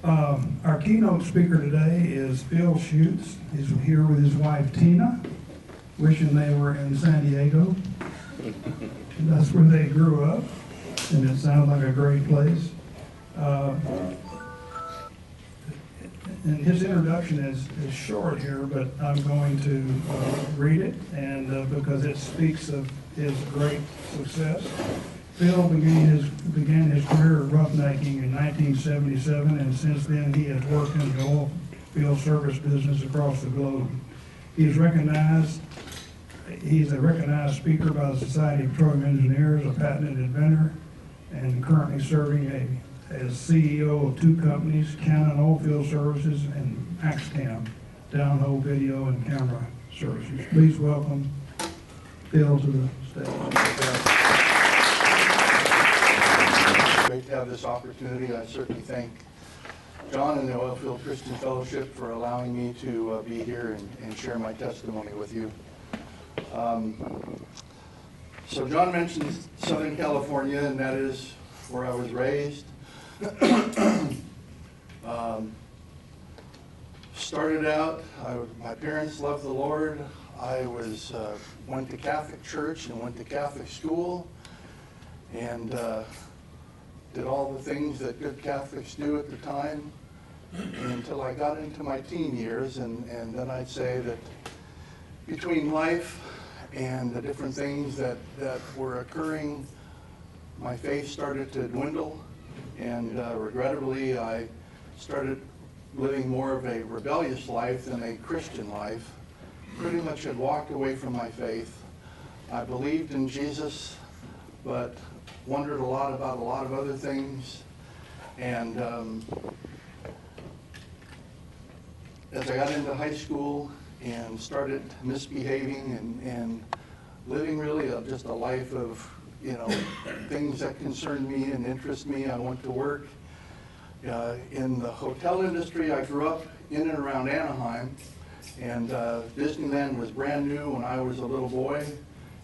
Our keynote speaker today is Phil Schultz. He's here with his wife Tina, wishing they were in San Diego. That's where they grew up, and it sounds like a great place. And his introduction is short here, but I'm going to read it, and because it speaks of his great success. Phil began his career roughnecking in 1977, and since then he has worked in the oil field service business across the globe. He's a recognized speaker by the Society of Petroleum Engineers, a patented inventor, and currently serving as CEO of two companies, Canon Oilfield Services and Axcam, downhole video and camera services. Please welcome Phil to the stage. Great to have this opportunity. I certainly thank John and the Oilfield Christian Fellowship for allowing me to be here and share my testimony with you. So John mentioned Southern California, and that is where I was raised. Started out, my parents loved the Lord. I went to Catholic church and went to Catholic school, and did all the things that good Catholics do at the time until I got into my teen years, and then I'd say that between life and the different things that were occurring, my faith started to dwindle, and regrettably I started living more of a rebellious life than a Christian life. Pretty much had walked away from my faith. I believed in Jesus, but wondered a lot about a lot of other things. And as I got into high school and started misbehaving and living really just a life of, things that concerned me and interest me, I went to work in the hotel industry. I grew up in and around Anaheim, and Disneyland was brand new when I was a little boy,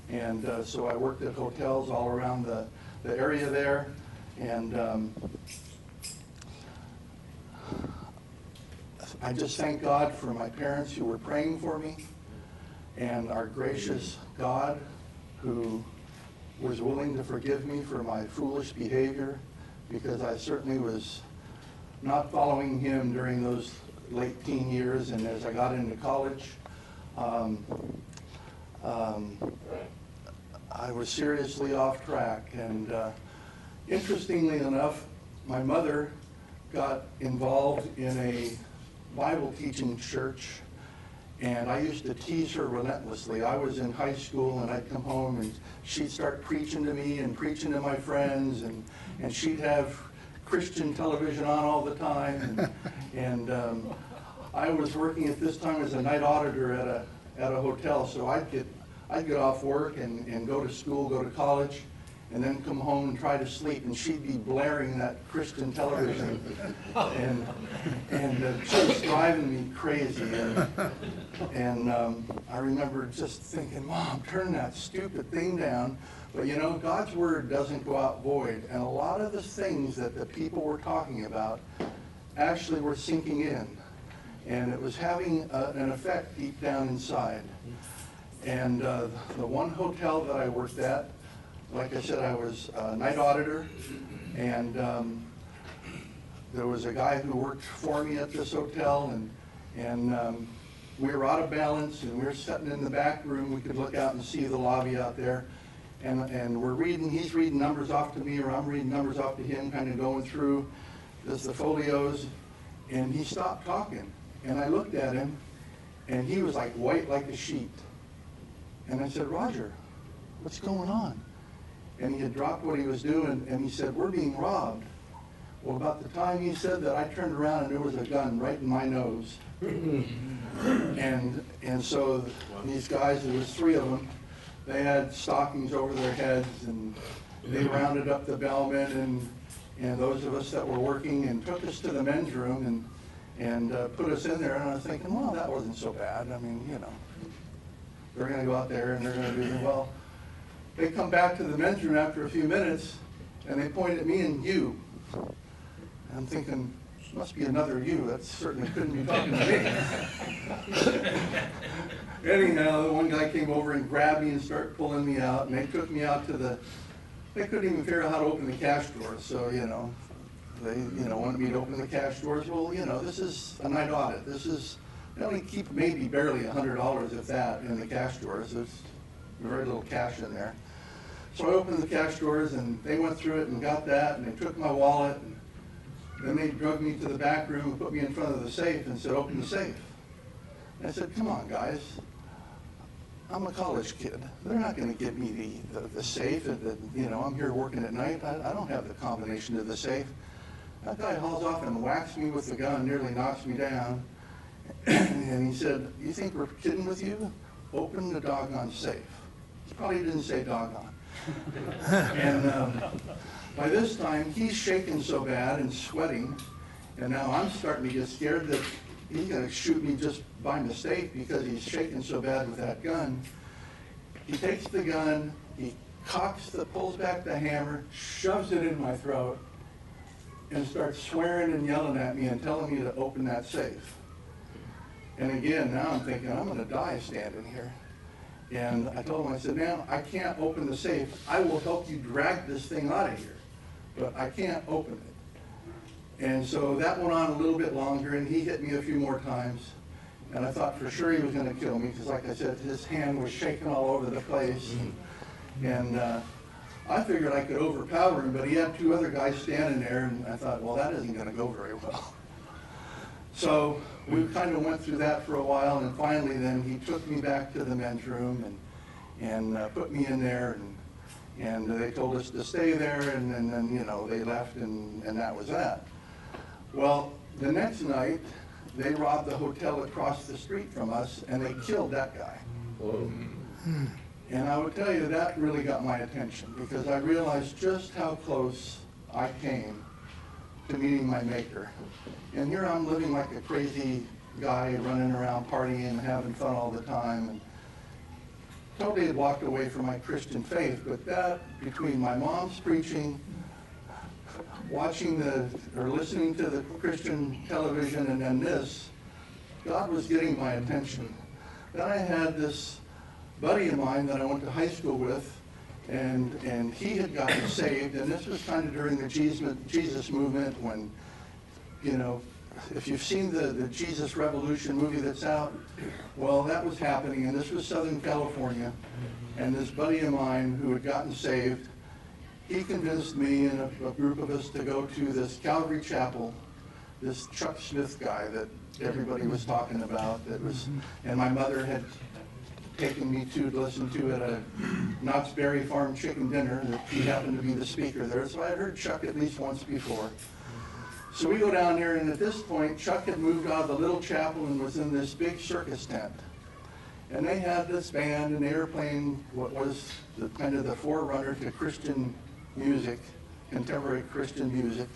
and so I worked at hotels all around the area there, and I just thank God for my parents who were praying for me, and our gracious God who was willing to forgive me for my foolish behavior, because I certainly was not following him during those late teen years, and as I got into college, I was seriously off track. And interestingly enough, my mother got involved in a Bible teaching church, and I used to tease her relentlessly. I was in high school, and I'd come home, and she'd start preaching to me and preaching to my friends, and she'd have Christian television on all the time, and I was working at this time as a night auditor at a hotel, so I'd get off work and go to school, go to college, and then come home and try to sleep, and she'd be blaring that Christian television, and she was driving me crazy, and I remember just thinking, Mom, turn that stupid thing down. But God's word doesn't go out void, and a lot of the things that the people were talking about actually were sinking in, and it was having an effect deep down inside. And the one hotel that I worked at, like I said, I was a night auditor, and there was a guy who worked for me at this hotel, and we were out of balance, and we were sitting in the back room. We could look out and see the lobby out there, and he's reading numbers off to me, or I'm reading numbers off to him, kind of going through the folios, and he stopped talking, and I looked at him, and he was like white like a sheet. And I said, Roger, what's going on? And he had dropped what he was doing, and he said, we're being robbed. Well, about the time he said that, I turned around and there was a gun right in my nose. and so these guys, there was 3 of them, they had stockings over their heads, and they rounded up the bellmen and those of us that were working, and took us to the men's room and put us in there. And I was thinking, well, that wasn't so bad. I mean, they're going to go out there and they're going to do well. They come back to the men's room after a few minutes, and they point at me and you. And I'm thinking, must be another you. That certainly couldn't be talking to me. Anyhow, the one guy came over and grabbed me and started pulling me out, and they took me out to they couldn't even figure out how to open the cash drawers, so, they, wanted me to open the cash drawers. Well, this is a night audit. They only keep maybe barely $100, if that, in the cash drawers. There's very little cash in there. So I opened the cash drawers, and they went through it and got that, and they took my wallet, and then they drug me to the back room and put me in front of the safe and said, open the safe. And I said, come on, guys. I'm a college kid. They're not going to give me the safe. I'm here working at night. I don't have the combination to the safe. That guy hauls off and whacks me with the gun, nearly knocks me down. And he said, you think we're kidding with you? Open the doggone safe. He probably didn't say doggone. And by this time, he's shaking so bad and sweating, and now I'm starting to get scared that he's going to shoot me just by mistake because he's shaking so bad with that gun. He takes the gun, he pulls back the hammer, shoves it in my throat, and starts swearing and yelling at me and telling me to open that safe. And again, now I'm thinking, I'm going to die standing here. And I told him, I said, man, I can't open the safe. I will help you drag this thing out of here, but I can't open it. And so that went on a little bit longer, and he hit me a few more times. And I thought for sure he was going to kill me, because like I said, his hand was shaking all over the place. And I figured I could overpower him, but he had two other guys standing there, and I thought, well, that isn't going to go very well. So we kind of went through that for a while, and finally then he took me back to the men's room and put me in there, and they told us to stay there, and then they left, and that was that. Well, the next night, they robbed the hotel across the street from us, and they killed that guy. Whoa. And I would tell you, that really got my attention, because I realized just how close I came to meeting my Maker. And here I'm living like a crazy guy, running around partying and having fun all the time, and totally had walked away from my Christian faith. But that, between my mom's preaching, listening to the Christian television, and then this, God was getting my attention. Then I had this buddy of mine that I went to high school with, and he had gotten saved, and this was kind of during the Jesus movement when, if you've seen the Jesus Revolution movie that's out, well, that was happening, and this was Southern California, and this buddy of mine who had gotten saved, he convinced me and a group of us to go to this Calvary Chapel, this Chuck Smith guy that everybody was talking about, and my mother had taken me to listen to at a Knott's Berry Farm chicken dinner. That he happened to be the speaker there, so I had heard Chuck at least once before. So we go down there, and at this point, Chuck had moved out of the little chapel and was in this big circus tent. And they had this band, and they were playing what was kind of the forerunner to Christian music, contemporary Christian music.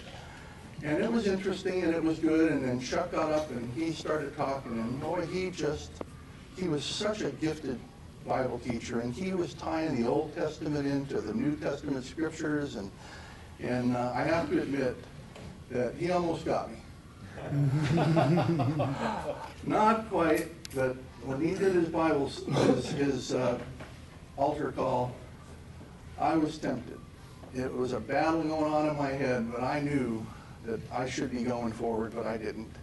And it was interesting, and it was good, and then Chuck got up, and he started talking, and boy, he was such a gifted Bible teacher, and he was tying the Old Testament into the New Testament scriptures, and I have to admit that he almost got me. Not quite, but when he did his altar call, I was tempted. It was a battle going on in my head, but I knew that I should be going forward, but I didn't.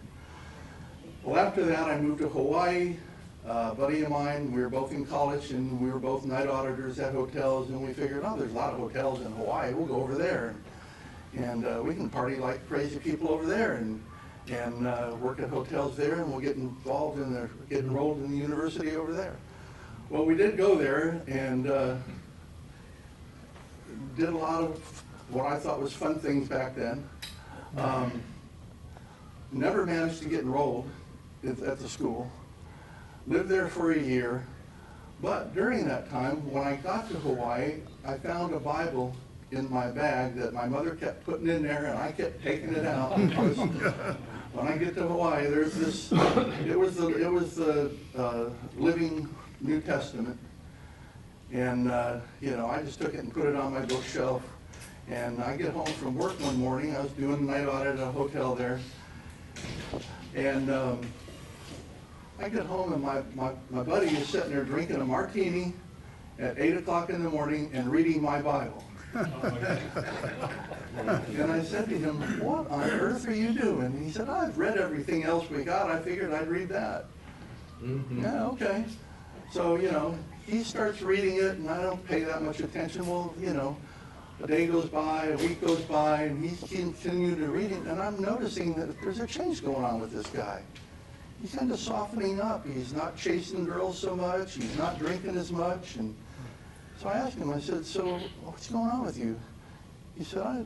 Well, after that, I moved to Hawaii. A buddy of mine, we were both in college, and we were both night auditors at hotels, and we figured, oh, there's a lot of hotels in Hawaii, we'll go over there, and we can party like crazy people over there, and work at hotels there, and we'll get involved get enrolled in the university over there. Well, we did go there, and did a lot of what I thought was fun things back then. Never managed to get enrolled at the school. Lived there for a year, but during that time, when I got to Hawaii, I found a Bible in my bag that my mother kept putting in there, and I kept taking it out. Because when I get to Hawaii, there's this, it was the Living New Testament, and I just took it and put it on my bookshelf, and I get home from work one morning, I was doing a night audit at a hotel there, And I get home and my buddy is sitting there drinking a martini at 8 o'clock in the morning and reading my Bible. And I said to him, what on earth are you doing? And he said, I've read everything else we got. I figured I'd read that. Yeah, okay. So, he starts reading it, and I don't pay that much attention. Well, a day goes by, a week goes by, and he's continuing to read it, and I'm noticing that there's a change going on with this guy. He's kind of softening up. He's not chasing girls so much. He's not drinking as much. And so I asked him, I said, so what's going on with you? He said,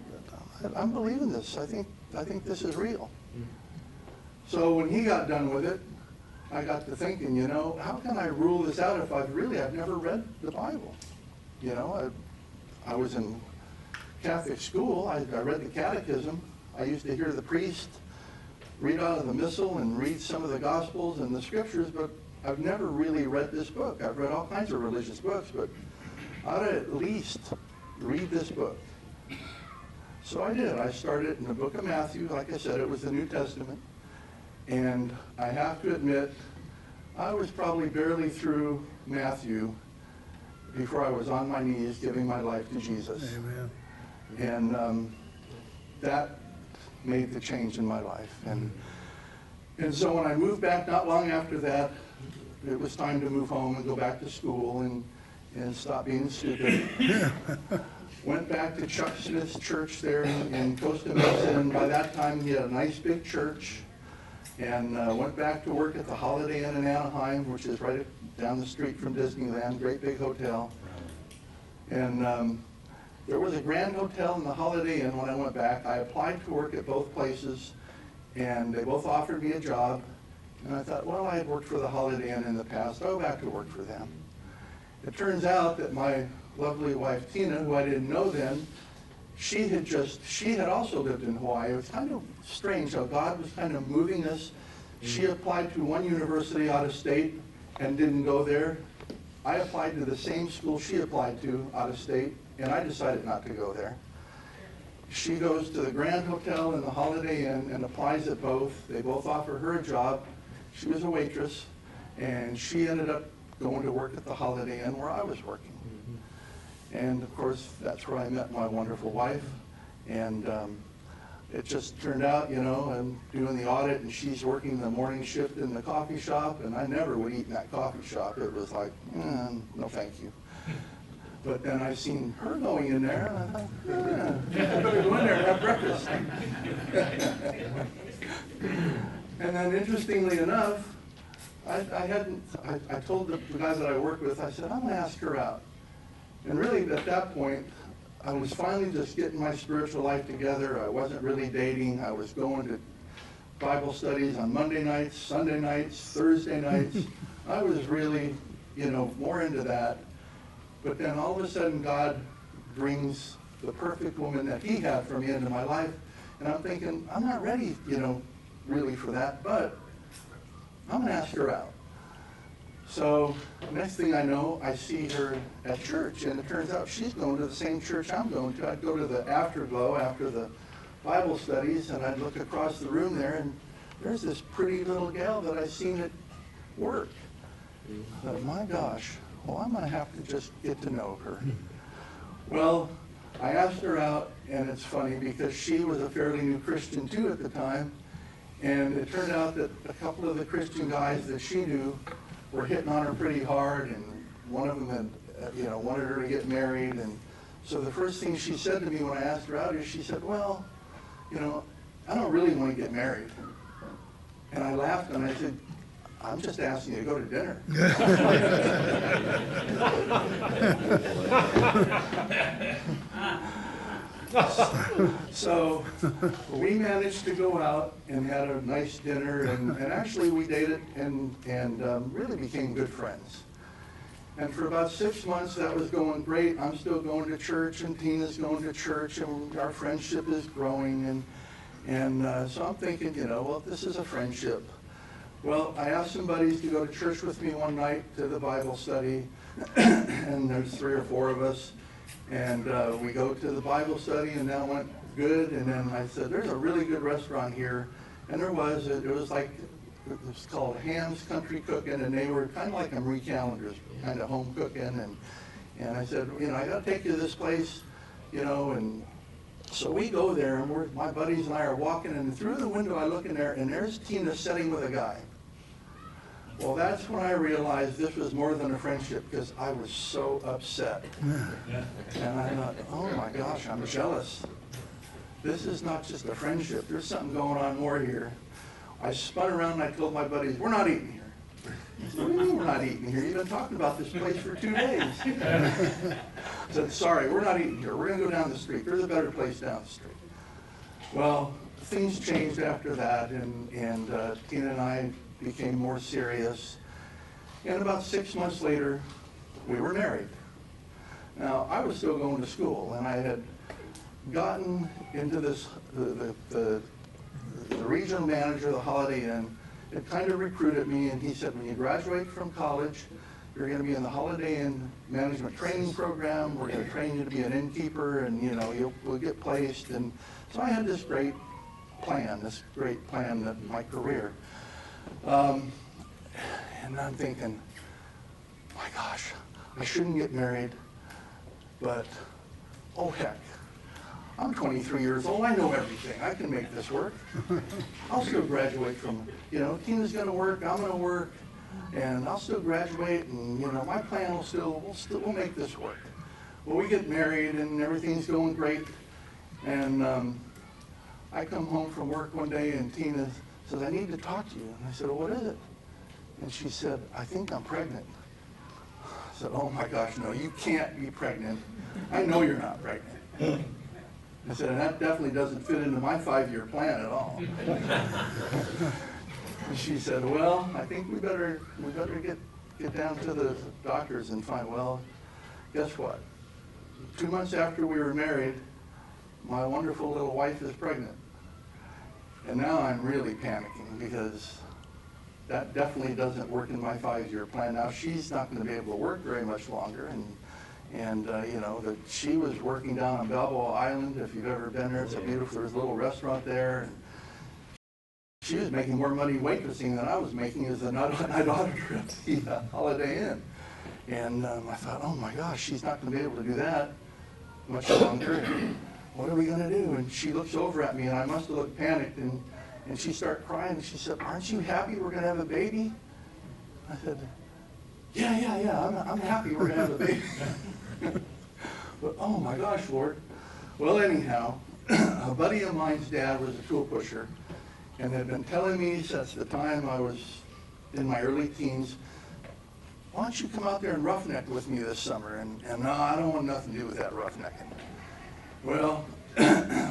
I'm believing this. I think this is real. So when he got done with it, I got to thinking, how can I rule this out if I've never read the Bible? I was in Catholic school. I read the catechism. I used to hear the priest read out of the missal and read some of the Gospels and the Scriptures, but I've never really read this book. I've read all kinds of religious books, but I ought to at least read this book. So I did. I started in the book of Matthew. Like I said, it was the New Testament. And I have to admit, I was probably barely through Matthew before I was on my knees giving my life to Jesus. Amen. And that made the change in my life. And so when I moved back, not long after that, it was time to move home and go back to school and stop being stupid. Went back to Chuck Smith's church there in Costa Mesa, and by that time he had a nice big church. And went back to work at the Holiday Inn in Anaheim, which is right down the street from Disneyland, great big hotel. And there was a Grand Hotel and the Holiday Inn when I went back. I applied to work at both places, and they both offered me a job. And I thought, well, I had worked for the Holiday Inn in the past. I'll go back to work for them. It turns out that my lovely wife, Tina, who I didn't know then, she had also lived in Hawaii. It was kind of strange how God was kind of moving us. She applied to one university out of state and didn't go there. I applied to the same school she applied to out of state, and I decided not to go there. She goes to the Grand Hotel and the Holiday Inn and applies at both. They both offer her a job. She was a waitress, and she ended up going to work at the Holiday Inn where I was working. And of course, that's where I met my wonderful wife. And it just turned out, I'm doing the audit and she's working the morning shift in the coffee shop, and I never would eat in that coffee shop. It was like, no thank you. But then I seen her going in there, and I thought, I better go in there and have breakfast. And then interestingly enough, I told the guys that I worked with, I said, I'm going to ask her out. And really, at that point, I was finally just getting my spiritual life together. I wasn't really dating. I was going to Bible studies on Monday nights, Sunday nights, Thursday nights. I was really, more into that. But then all of a sudden, God brings the perfect woman that he had for me into my life. And I'm thinking, I'm not ready, really for that, but I'm going to ask her out. So next thing I know, I see her at church, and it turns out she's going to the same church I'm going to. I'd go to the afterglow after the Bible studies, and I'd look across the room there, and there's this pretty little gal that I seen at work. I thought, my gosh, well, I'm going to have to just get to know her. Well, I asked her out, and it's funny because she was a fairly new Christian too at the time, and it turned out that a couple of the Christian guys that she knew were hitting on her pretty hard, and one of them had, wanted her to get married. And so the first thing she said to me when I asked her out is, she said, well, I don't really want to get married. And I laughed and I said, I'm just asking you to go to dinner. So we managed to go out and had a nice dinner, and actually we dated and really became good friends. And for about 6 months that was going great. I'm still going to church, and Tina's going to church, and our friendship is growing. And so I'm thinking, well, this is a friendship. Well, I asked some buddies to go to church with me one night to the Bible study, and there's 3 or 4 of us. And we go to the Bible study, and that went good. And then I said, there's a really good restaurant here And it was like, it was called Ham's Country Cooking, and they were kind of like a Marie Callender's kind of home cooking. And I said, you know, I got to take you to this place, you know, and so we go there, and my buddies and I are walking, and through the window I look in there, and there's Tina sitting with a guy. Well, that's when I realized this was more than a friendship, because I was so upset. And I thought, oh my gosh, I'm jealous. This is not just a friendship. There's something going on more here. I spun around and I told my buddies, we're not eating here. What do you mean we're not eating here? You've been talking about this place for 2 days. I said, sorry, we're not eating here. We're going to go down the street. There's a better place down the street. Well, things changed after that, and Tina and I became more serious. And about 6 months later, we were married. Now, I was still going to school, and I had gotten into this, the regional manager of the Holiday Inn had kind of recruited me, and he said, when you graduate from college, you're going to be in the Holiday Inn management training program. We're going to train you to be an innkeeper, and you know, we'll get placed. And so I had this great plan that my career. And I'm thinking, my gosh, I shouldn't get married, but oh heck, I'm 23 years old, I know everything, I can make this work. I'll still graduate from, you know, Tina's gonna work, I'm gonna work, and I'll still graduate, and you know, my plan we'll make this work. Well, we get married and everything's going great, and I come home from work one day and Tina says, I need to talk to you. And I said, well, what is it? And she said, I think I'm pregnant. I said, oh my gosh, no, you can't be pregnant. I know you're not pregnant. I said, and that definitely doesn't fit into my 5-year plan at all. And she said, well, I think we better get down to the doctors and find, well, guess what? 2 months after we were married, my wonderful little wife is pregnant. And now I'm really panicking, because that definitely doesn't work in my 5-year plan. Now she's not going to be able to work very much longer, and you know, that she was working down on Balboa Island. If you've ever been there, it's a beautiful, there's a little restaurant there. And she was making more money waitressing than I was making as a night auditor at the Holiday Inn. And I thought, oh my gosh, she's not going to be able to do that much longer. What are we going to do? And she looks over at me, and I must have looked panicked, and she started crying, and she said, aren't you happy we're going to have a baby? I said, yeah, I'm happy we're going to have a baby. But oh my gosh, Lord. Well, anyhow, a buddy of mine's dad was a tool pusher, and had been telling me since the time I was in my early teens, why don't you come out there and roughneck with me this summer? And no, I don't want nothing to do with that roughnecking. Well,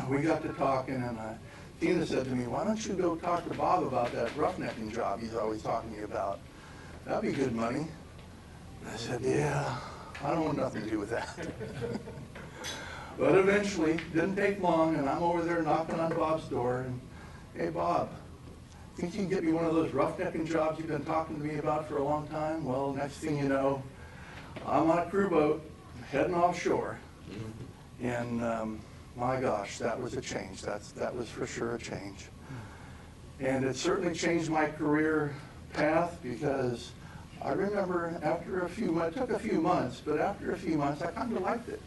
we got to talking, and Tina said to me, why don't you go talk to Bob about that roughnecking job he's always talking to you about? That'd be good money. I said, yeah, I don't want nothing to do with that. But eventually, didn't take long, and I'm over there knocking on Bob's door, and hey, Bob, think you can get me one of those roughnecking jobs you've been talking to me about for a long time? Well, next thing you know, I'm on a crew boat heading offshore. And my gosh, that was a change. That was for sure a change. And it certainly changed my career path, because I remember after a few months, it took a few months, but after a few months, I kind of liked it.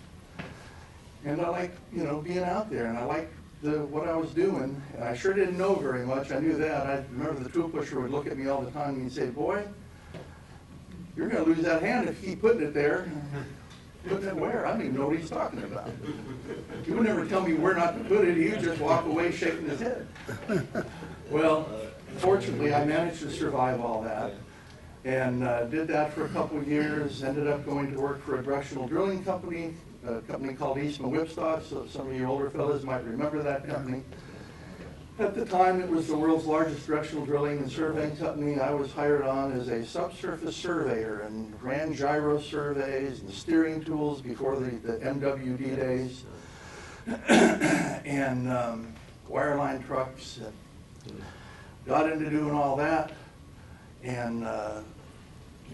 And I liked, you know, being out there, and I liked what I was doing, and I sure didn't know very much. I knew that. I remember the tool pusher would look at me all the time and he'd say, boy, you're going to lose that hand if you keep putting it there. Putting it where? I don't even know what he's talking about. He would never tell me where not to put it. He would just walk away shaking his head. Well, fortunately, I managed to survive all that, and did that for a couple of years. Ended up going to work for a directional drilling company, a company called Eastman Whipstock. So some of you older fellas might remember that company. At the time, it was the world's largest directional drilling and surveying company. I was hired on as a subsurface surveyor and ran gyro surveys and steering tools before the MWD days, and wireline trucks. And got into doing all that, and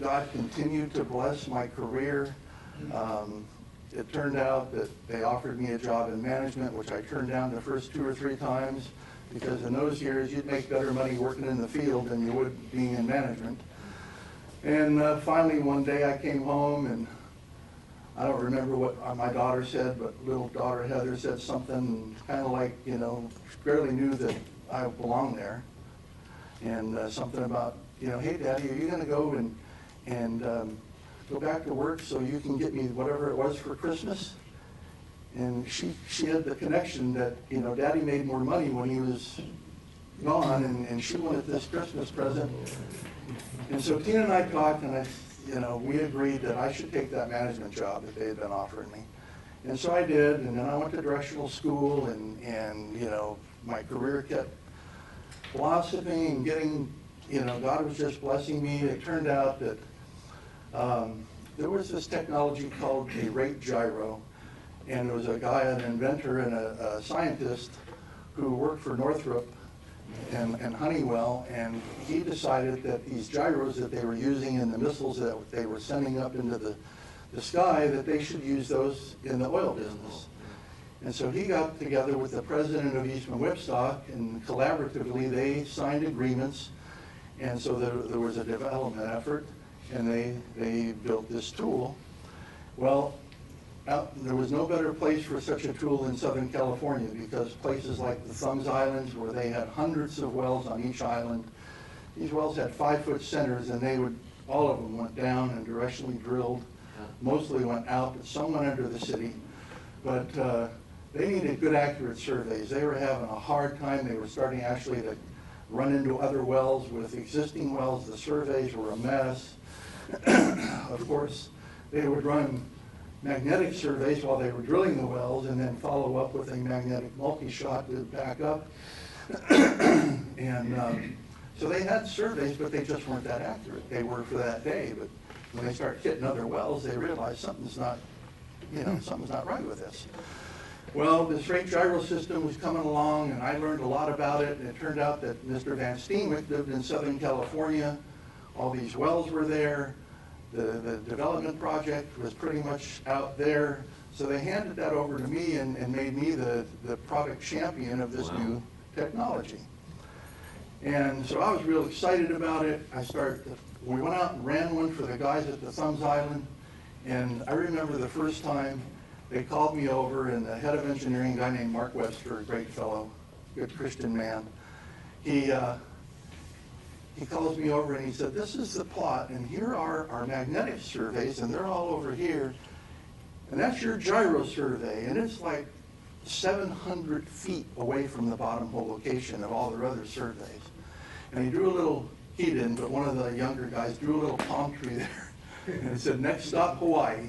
God continued to bless my career. It turned out that they offered me a job in management, which I turned down the first 2 or 3 times, because in those years you'd make better money working in the field than you would being in management. And finally one day I came home, and I don't remember what my daughter said, but little daughter Heather said something kind of like, you know, barely knew that I belonged there. And something about, you know, hey Daddy, are you gonna go and go back to work so you can get me whatever it was for Christmas? And she had the connection that, you know, Daddy made more money when he was gone, and she wanted this Christmas present. And so Tina and I talked, and we agreed that I should take that management job that they had been offering me. And so I did, and then I went to directional school, and you know, my career kept blossoming and getting, you know, God was just blessing me. It turned out that there was this technology called a rate gyro, and there was a guy, an inventor and a scientist who worked for Northrop and Honeywell, and he decided that these gyros that they were using in the missiles that they were sending up into the sky, that they should use those in the oil business. And so he got together with the president of Eastman Whipstock, and collaboratively they signed agreements, and so there was a development effort, and they built this tool. Well, there was no better place for such a tool in Southern California, because places like the Thumbs Islands, where they had hundreds of wells on each island, these wells had 5-foot centers, and all of them went down and directionally drilled. Mostly went out, but some went under the city. But they needed good, accurate surveys. They were having a hard time. They were starting actually to run into other wells with existing wells. The surveys were a mess. Of course, they would run magnetic surveys while they were drilling the wells, and then follow up with a magnetic multi-shot to back up. And so they had surveys, but they just weren't that accurate. They were for that day, but when they start hitting other wells, they realize something's not right with this. Well, this rate gyro system was coming along, and I learned a lot about it, and it turned out that Mr. Van Steenwyck lived in Southern California. All these wells were there. The development project was pretty much out there. So they handed that over to me and made me the product champion of this new technology. And so I was real excited about it. We went out and ran one for the guys at the Thumbs Island, and I remember the first time they called me over, and the head of engineering, a guy named Mark Webster, a great fellow, good Christian man, he calls me over and he said, this is the plot, and here are our magnetic surveys, and they're all over here, and that's your gyro survey, and it's like 700 feet away from the bottom hole location of all their other surveys. And he drew a little, he didn't, but one of the younger guys drew a little palm tree there, and it said, next stop, Hawaii.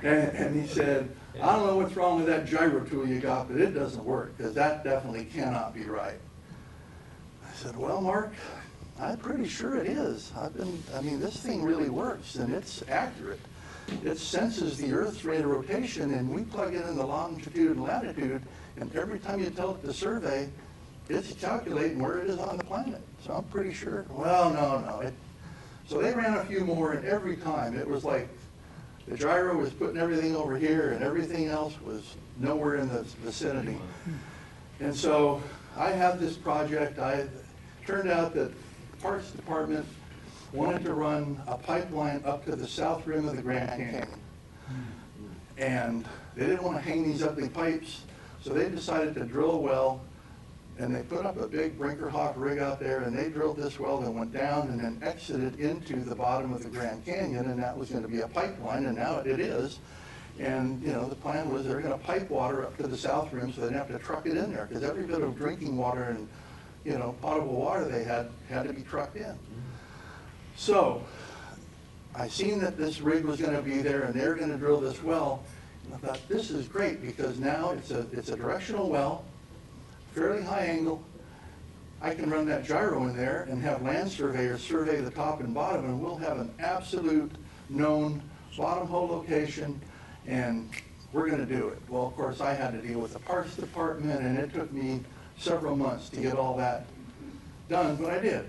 And he said, I don't know what's wrong with that gyro tool you got, but it doesn't work, because that definitely cannot be right. I said, well, Mark, I'm pretty sure it is. This thing really works, and it's accurate. It senses the Earth's rate of rotation, and we plug it in the longitude and latitude, and every time you tell it to survey, it's calculating where it is on the planet. So I'm pretty sure. Well, no. So they ran a few more, and every time it was like the gyro was putting everything over here, and everything else was nowhere in the vicinity. And so I had this project. Turned out that the parts department wanted to run a pipeline up to the south rim of the Grand Canyon. And they didn't want to hang these ugly pipes, so they decided to drill a well, and they put up a big Brinkerhoff rig out there, and they drilled this well that went down and then exited into the bottom of the Grand Canyon, and that was going to be a pipeline, and now it is. And the plan was they were going to pipe water up to the south rim so they didn't have to truck it in there, because every bit of drinking water and potable water they had to be trucked in. So I seen that this rig was going to be there, and they're going to drill this well. And I thought, this is great, because now it's a directional well, fairly high angle. I can run that gyro in there and have land surveyors survey the top and bottom, and we'll have an absolute known bottom hole location, and we're going to do it. Well, of course, I had to deal with the parts department, and it took me several months to get all that done, but I did.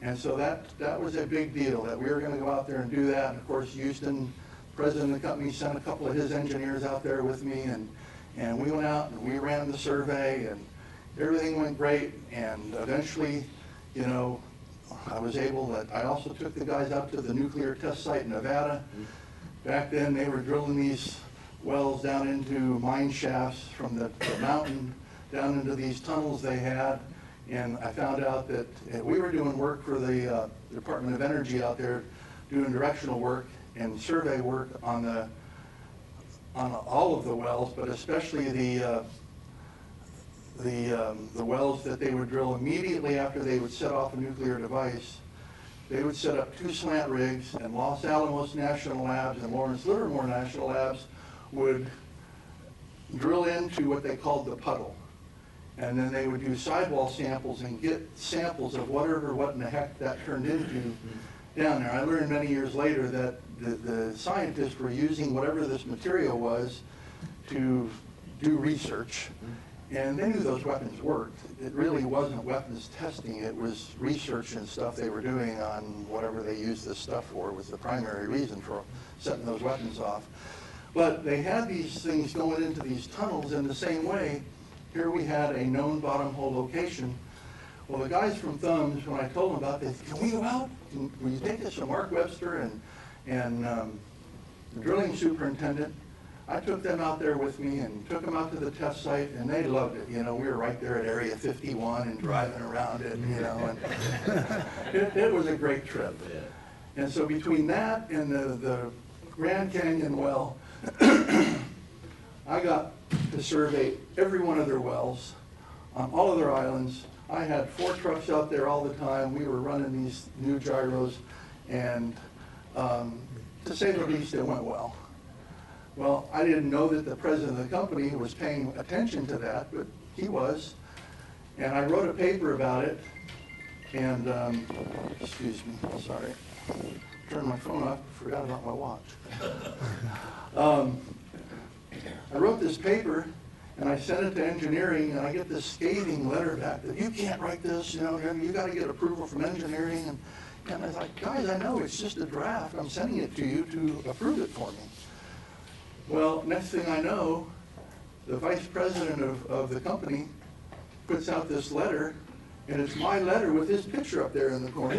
And so that was a big deal, that we were going to go out there and do that. And of course, Houston, president of the company, sent a couple of his engineers out there with me, And we went out and we ran the survey, and everything went great. And eventually, you know, I also took the guys out to the nuclear test site in Nevada. Back then, they were drilling these wells down into mine shafts from the mountain down into these tunnels they had. And I found out that we were doing work for the Department of Energy out there, doing directional work and survey work on all of the wells, but especially the wells that they would drill immediately after they would set off a nuclear device. They would set up 2 slant rigs, and Los Alamos National Labs and Lawrence Livermore National Labs would drill into what they called the puddle. And then they would do sidewall samples and get samples of what in the heck that turned into down there. I learned many years later that the scientists were using whatever this material was to do research. And they knew those weapons worked. It really wasn't weapons testing, it was research and stuff they were doing on whatever they used this stuff for was the primary reason for setting those weapons off. But they had these things going into these tunnels in the same way. Here we had a known bottom hole location. Well, the guys from Thumbs, when I told them about this, can we go out? Will you take us to Mark Webster and the drilling superintendent? I took them out there with me and took them out to the test site, and they loved it. You know, we were right there at Area 51 and driving around it, you know, and it was a great trip. And so between that and the Grand Canyon well, I got to survey every one of their wells on all of their islands. I had 4 trucks out there all the time. We were running these new gyros, and to say the least, it went well. Well, I didn't know that the president of the company was paying attention to that, but he was. And I wrote a paper about it, and, excuse me, sorry. Turned my phone off, forgot about my watch. I wrote this paper, and I sent it to engineering, and I get this scathing letter back that you can't write this, you know, you got to get approval from engineering. And I was like, guys, I know it's just a draft. I'm sending it to you to approve it for me. Well, next thing I know, the vice president of the company puts out this letter, and it's my letter with his picture up there in the corner.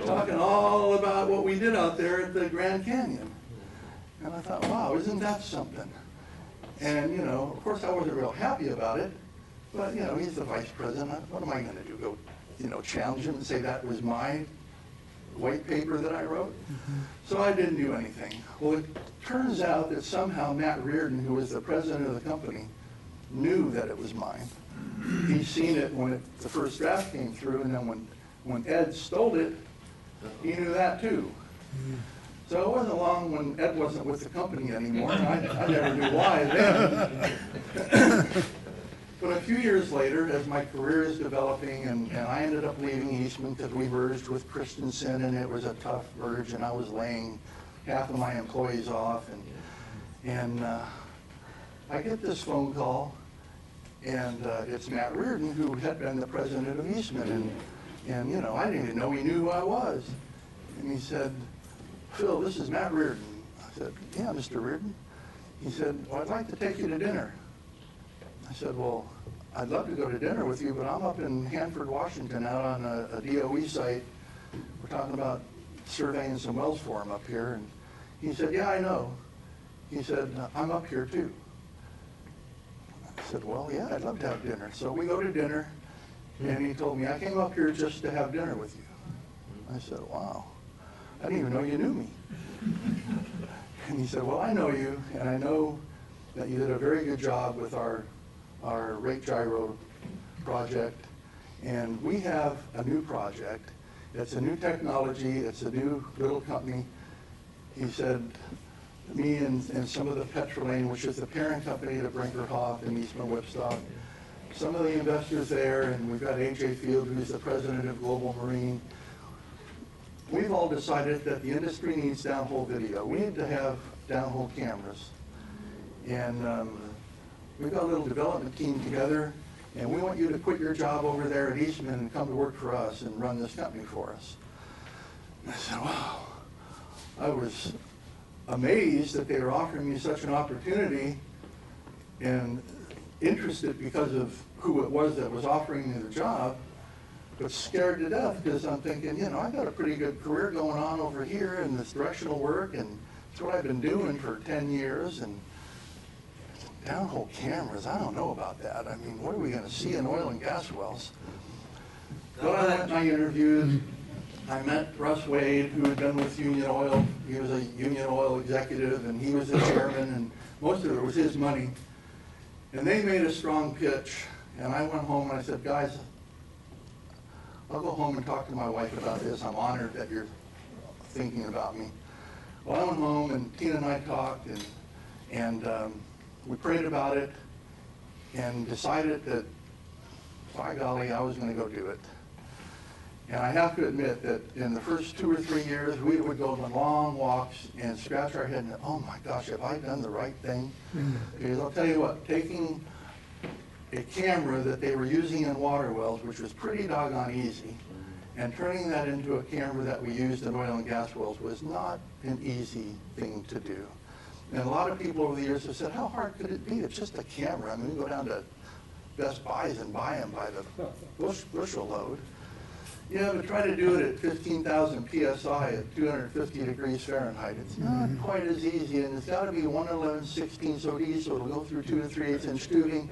Talking all about what we did out there at the Grand Canyon. And I thought, wow, isn't that something? And, you know, of course I wasn't real happy about it, but, you know, he's the vice president. What am I going to do? Go, you know, challenge him and say that was my white paper that I wrote? So I didn't do anything. Well, it turns out that somehow Matt Reardon, who was the president of the company, knew that it was mine. He'd seen it when the first draft came through, and then when Ed stole it, he knew that too. So it wasn't long when Ed wasn't with the company anymore, and I never knew why then. But a few years later, as my career is developing, and I ended up leaving Eastman because we merged with Christensen, and it was a tough merge, and I was laying half of my employees off, and I get this phone call, and it's Matt Reardon, who had been the president of Eastman, and you know, I didn't even know he knew who I was. And he said, Phil, this is Matt Reardon. I said, yeah, Mr. Reardon. He said, well, I'd like to take you to dinner. I said, well, I'd love to go to dinner with you, but I'm up in Hanford, Washington, out on a DOE site. We're talking about surveying some wells for him up here. And he said, yeah, I know. He said, I'm up here too. I said, well, yeah, I'd love to have dinner. So we go to dinner, and he told me, I came up here just to have dinner with you. I said, wow, I didn't even know you knew me. And he said, well, I know you, and I know that you did a very good job with our rate gyro project, and we have a new project. It's a new technology, it's a new little company. He said, me and some of the Petrolane, which is the parent company to Brinkerhoff and Eastman Whipstock, some of the investors there, and we've got AJ Field, who's the president of Global Marine. We've all decided that the industry needs downhole video. We need to have downhole cameras. And we've got a little development team together, and we want you to quit your job over there at Eastman and come to work for us and run this company for us. And I said, wow. I was amazed that they were offering me such an opportunity and interested because of who it was that was offering me the job, but scared to death because I'm thinking, you know, I got a pretty good career going on over here in this directional work, and it's what I've been doing for 10 years, and downhole cameras, I don't know about that. I mean, what are we going to see in oil and gas wells? But I went and I interviewed. I met Russ Wade, who had been with Union Oil. He was a Union Oil executive, and he was the chairman, and most of it was his money. And they made a strong pitch, and I went home and I said, guys, I'll go home and talk to my wife about this. I'm honored that you're thinking about me. Well, I went home, and Tina and I talked, and we prayed about it and decided that, by golly, I was going to go do it. And I have to admit that in the first 2 or 3 years, we would go on long walks and scratch our head and, oh my gosh, have I done the right thing? Because I'll tell you what, taking a camera that they were using in water wells, which was pretty doggone easy, and turning that into a camera that we used in oil and gas wells was not an easy thing to do. And a lot of people over the years have said, how hard could it be? It's just a camera. I mean, we go down to Best Buys and buy them by the bushel load. You know, to try to do it at 15,000 PSI at 250 degrees Fahrenheit, it's not quite as easy, and it's got to be 1/11/16 OD, so it'll go through 2 3/8 inch tubing.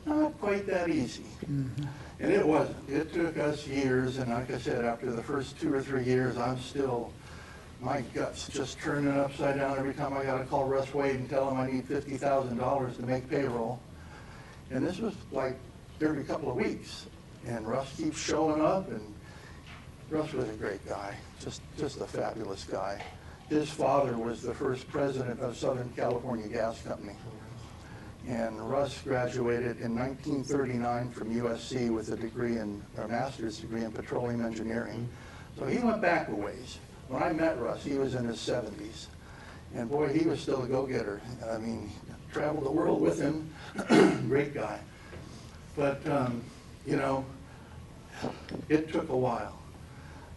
Not quite that easy. And it wasn't. It took us years, and like I said, after the first 2 or 3 years, I'm still, my gut's just turning upside down every time I got to call Russ Wade and tell him I need $50,000 to make payroll. And this was like every couple of weeks. And Russ keeps showing up, and Russ was a great guy, just a fabulous guy. His father was the first president of Southern California Gas Company. And Russ graduated in 1939 from USC with a master's degree in petroleum engineering. So he went back a ways. When I met Russ, he was in his 70s. And boy, he was still a go-getter. I mean, traveled the world with him, great guy. But, you know, it took a while.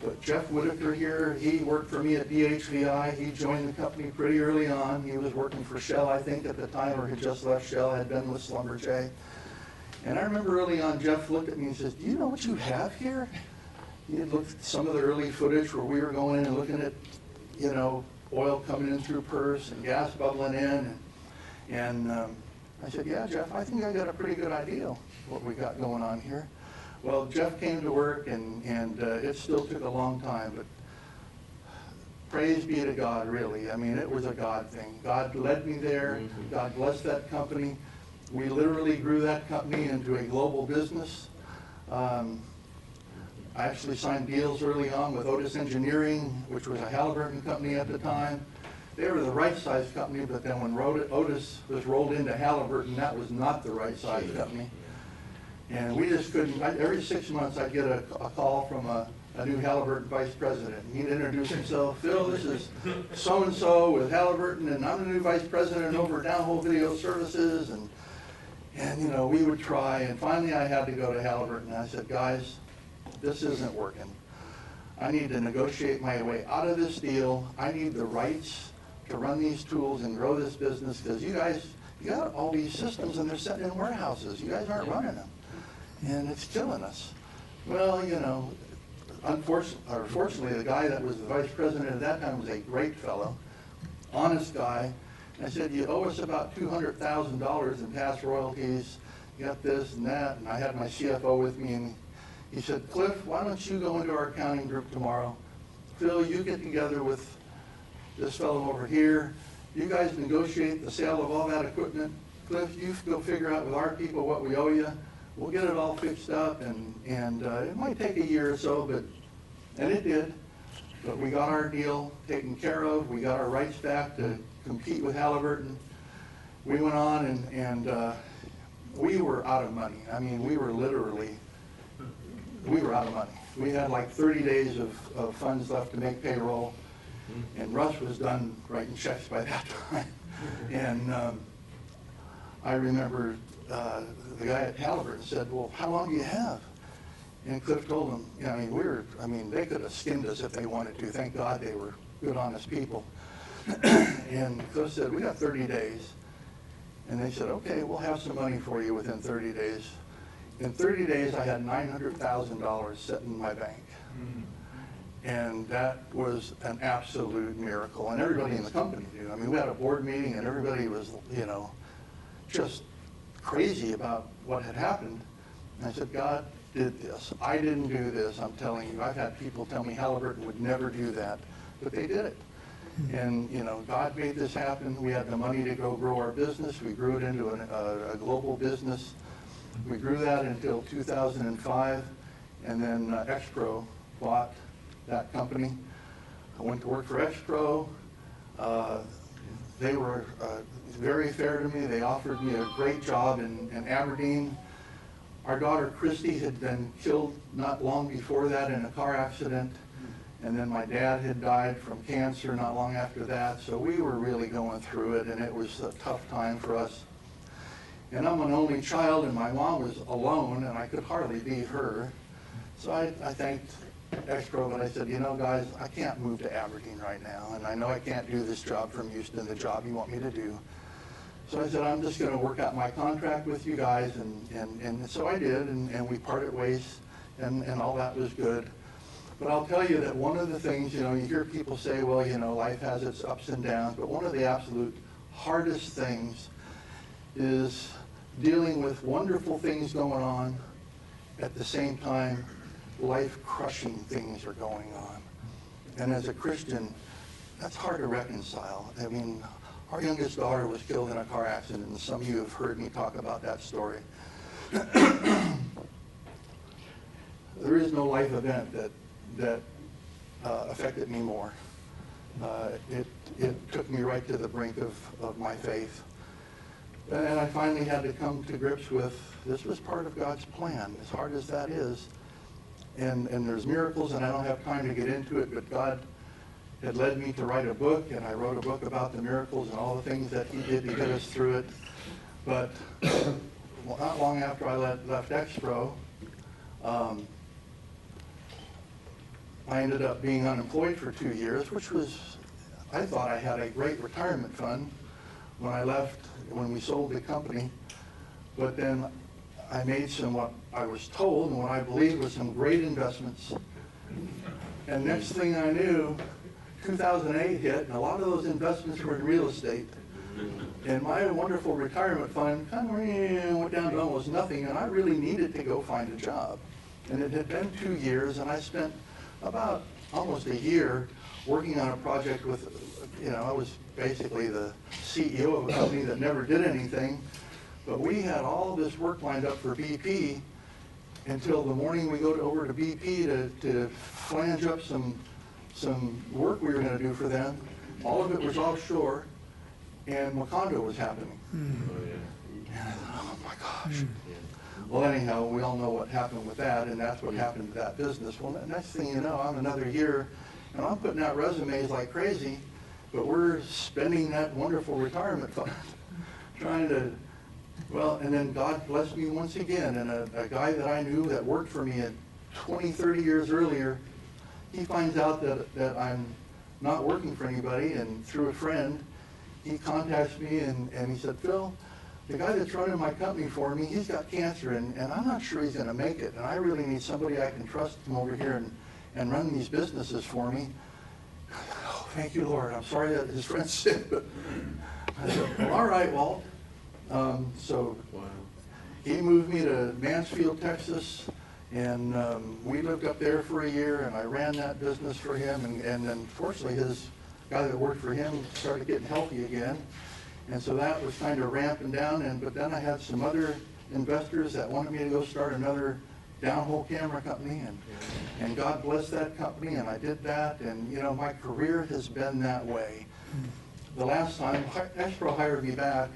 But Jeff Whitaker here, he worked for me at DHVI. He joined the company pretty early on. He was working for Shell, I think, at the time, or had just left Shell, had been with Schlumberger. And I remember early on, Jeff looked at me and says, do you know what you have here? He had looked at some of the early footage where we were going in and looking at, you know, oil coming in through purse and gas bubbling in. And I said, yeah, Jeff, I think I got a pretty good idea what we got going on here. Well, Jeff came to work, and it still took a long time, but praise be to God, really. I mean, it was a God thing. God led me there. God blessed that company. We literally grew that company into a global business. I actually signed deals early on with Otis Engineering, which was a Halliburton company at the time. They were the right size company, but then when Otis was rolled into Halliburton, that was not the right size company. And we just couldn't, every 6 months I'd get a call from a new Halliburton vice president. And he'd introduce himself, Phil, this is so-and-so with Halliburton, and I'm the new vice president over Downhole Video Services. And you know, we would try, and finally I had to go to Halliburton. And I said, guys, this isn't working. I need to negotiate my way out of this deal. I need the rights to run these tools and grow this business, because you guys, you got all these systems and they're sitting in warehouses. You guys aren't running them. And it's killing us. Well, you know, fortunately, the guy that was the vice president at that time was a great fellow, honest guy. And I said, you owe us about $200,000 in past royalties. You got this and that. And I had my CFO with me, and he said, Cliff, why don't you go into our accounting group tomorrow? Phil, you get together with this fellow over here. You guys negotiate the sale of all that equipment. Cliff, you go figure out with our people what we owe you. We'll get it all fixed up, and it might take a year or so, and it did. But we got our deal taken care of. We got our rights back to compete with Halliburton. We went on, and we were out of money. I mean, we were out of money. We had like 30 days of funds left to make payroll, and Russ was done writing checks by that time. And I remember the guy at Halliburton said, well, how long do you have? And Cliff told him, you know, I mean, they could have skinned us if they wanted to. Thank God they were good, honest people. And Cliff said, we got 30 days. And they said, okay, we'll have some money for you within 30 days. In 30 days, I had $900,000 sitting in my bank. And that was an absolute miracle. And everybody in the company knew. I mean, we had a board meeting and everybody was, you know, just crazy about what had happened. And I said, God did this. I didn't do this, I'm telling you. I've had people tell me Halliburton would never do that, but they did it. And, you know, God made this happen. We had the money to go grow our business. We grew it into a global business. We grew that until 2005, and then Expro bought that company. I went to work for Expro. They were very fair to me. They offered me a great job in Aberdeen. Our daughter Christy had been killed not long before that in a car accident. And then my dad had died from cancer not long after that. So we were really going through it, and it was a tough time for us. And I'm an only child, and my mom was alone, and I could hardly leave her. So I thanked Expro, but I said, you know, guys, I can't move to Aberdeen right now, and I know I can't do this job from Houston, the job you want me to do. So I said, I'm just going to work out my contract with you guys, and so I did, and we parted ways, and all that was good. But I'll tell you that one of the things, you know, you hear people say, well, you know, life has its ups and downs, but one of the absolute hardest things is dealing with wonderful things going on at the same time life-crushing things are going on. And as a Christian, that's hard to reconcile. I mean, our youngest daughter was killed in a car accident, and some of you have heard me talk about that story. There is no life event that affected me more. It took me right to the brink of my faith. And I finally had to come to grips with this was part of God's plan, as hard as that is. And there's miracles, and I don't have time to get into it, but God had led me to write a book, and I wrote a book about the miracles and all the things that he did to get us through it. But not long after I left Expro, I ended up being unemployed for 2 years, which was, I thought I had a great retirement fund when I left, when we sold the company. But then I made some, what I was told and what I believed was some great investments. And next thing I knew, 2008 hit, and a lot of those investments were in real estate. And my wonderful retirement fund kind of went down to almost nothing, and I really needed to go find a job. And it had been 2 years, and I spent about almost a year working on a project with, you know, I was basically the CEO of a company that never did anything, but we had all this work lined up for BP until the morning we go over to BP to flange up some work we were going to do for them. All of it was offshore, and Macondo was happening. And I thought, oh my gosh. Well, anyhow, we all know what happened with that, and that's what happened to that business. Well, the next thing you know, I'm another year, and I'm putting out resumes like crazy, but we're spending that wonderful retirement fund trying to, well, and then God blessed me once again, and a guy that I knew that worked for me 20, 30 years earlier, he finds out that I'm not working for anybody, and through a friend, he contacts me, and he said, Phil, the guy that's running my company for me, he's got cancer, and I'm not sure he's going to make it, and I really need somebody I can trust to come over here and run these businesses for me. Oh, thank you, Lord. I'm sorry that his friend's sick, but I said, well, all right, Walt. So he moved me to Mansfield, Texas, and we lived up there for a year, and I ran that business for him, and then fortunately his guy that worked for him started getting healthy again. And so that was kind of ramping down, but then I had some other investors that wanted me to go start another downhole camera company, and God blessed that company, and I did that, and you know, my career has been that way. The last time, Expro hired me back,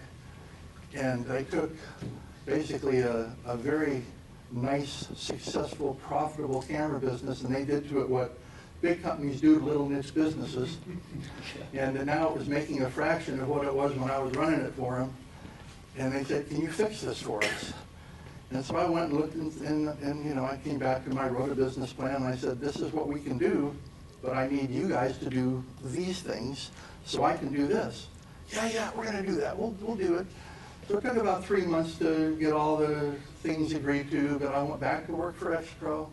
and they took basically a very nice, successful, profitable camera business, and they did to it what big companies do to little niche businesses. And now it was making a fraction of what it was when I was running it for them. And they said, can you fix this for us? And so I went and looked, and you know, I came back and I wrote a business plan, and I said, this is what we can do, but I need you guys to do these things so I can do this. Yeah, we're going to do that. We'll do it. So it took about 3 months to get all the things agreed to, but I went back to work for Extro.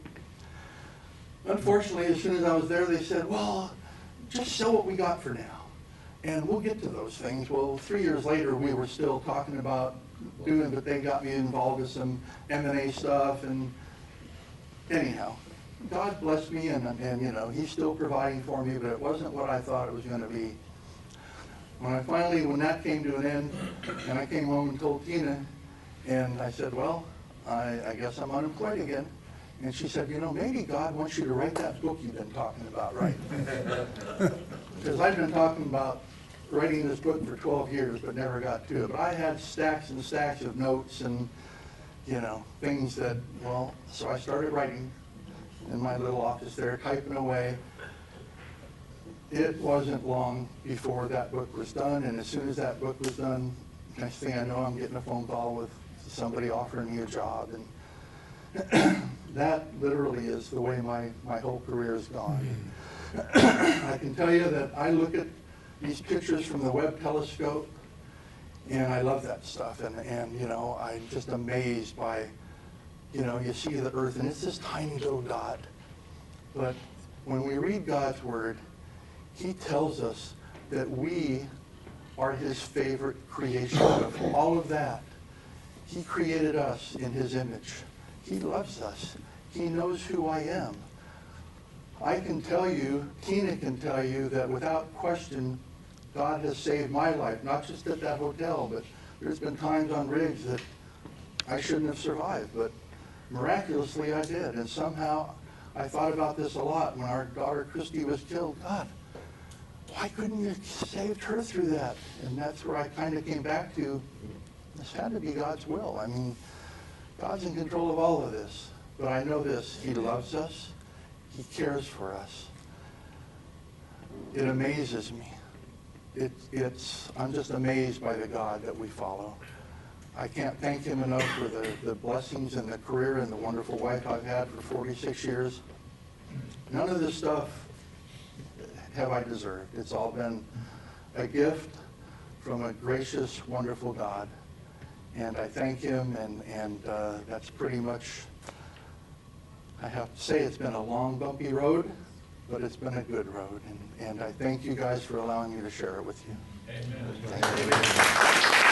Unfortunately, as soon as I was there, they said, well, just sell what we got for now, and we'll get to those things. Well, 3 years later, we were still talking about doing, but they got me involved with some M&A stuff, and anyhow, God blessed me, and you know, he's still providing for me, but it wasn't what I thought it was going to be. When that came to an end, and I came home and told Tina, and I said, well, I guess I'm unemployed again. And she said, you know, maybe God wants you to write that book you've been talking about, right? Because I've been talking about writing this book for 12 years, but never got to it. But I had stacks and stacks of notes and, you know, things that, well, so I started writing in my little office there, typing away. It wasn't long before that book was done, and as soon as that book was done, next thing I know, I'm getting a phone call with somebody offering me a job, and that literally is the way my whole career has gone. I can tell you that I look at these pictures from the Webb telescope, and I love that stuff, and you know, I'm just amazed by, you know, you see the Earth, and it's this tiny little dot, but when we read God's Word, he tells us that we are his favorite creation. Of all of that, he created us in his image. He loves us. He knows who I am. I can tell you, Tina can tell you, that without question, God has saved my life, not just at that hotel, but there's been times on rigs that I shouldn't have survived, but miraculously I did. And somehow, I thought about this a lot when our daughter Christy was killed. God, why couldn't you have saved her through that? And that's where I kind of came back to, this had to be God's will. I mean, God's in control of all of this. But I know this, he loves us, he cares for us. It amazes me. I'm just amazed by the God that we follow. I can't thank him enough for the blessings and the career and the wonderful wife I've had for 46 years. None of this stuff have I deserved. It's all been a gift from a gracious, wonderful God. And I thank him, and that's pretty much, I have to say, it's been a long, bumpy road, but it's been a good road. And I thank you guys for allowing me to share it with you. Amen. Thank you.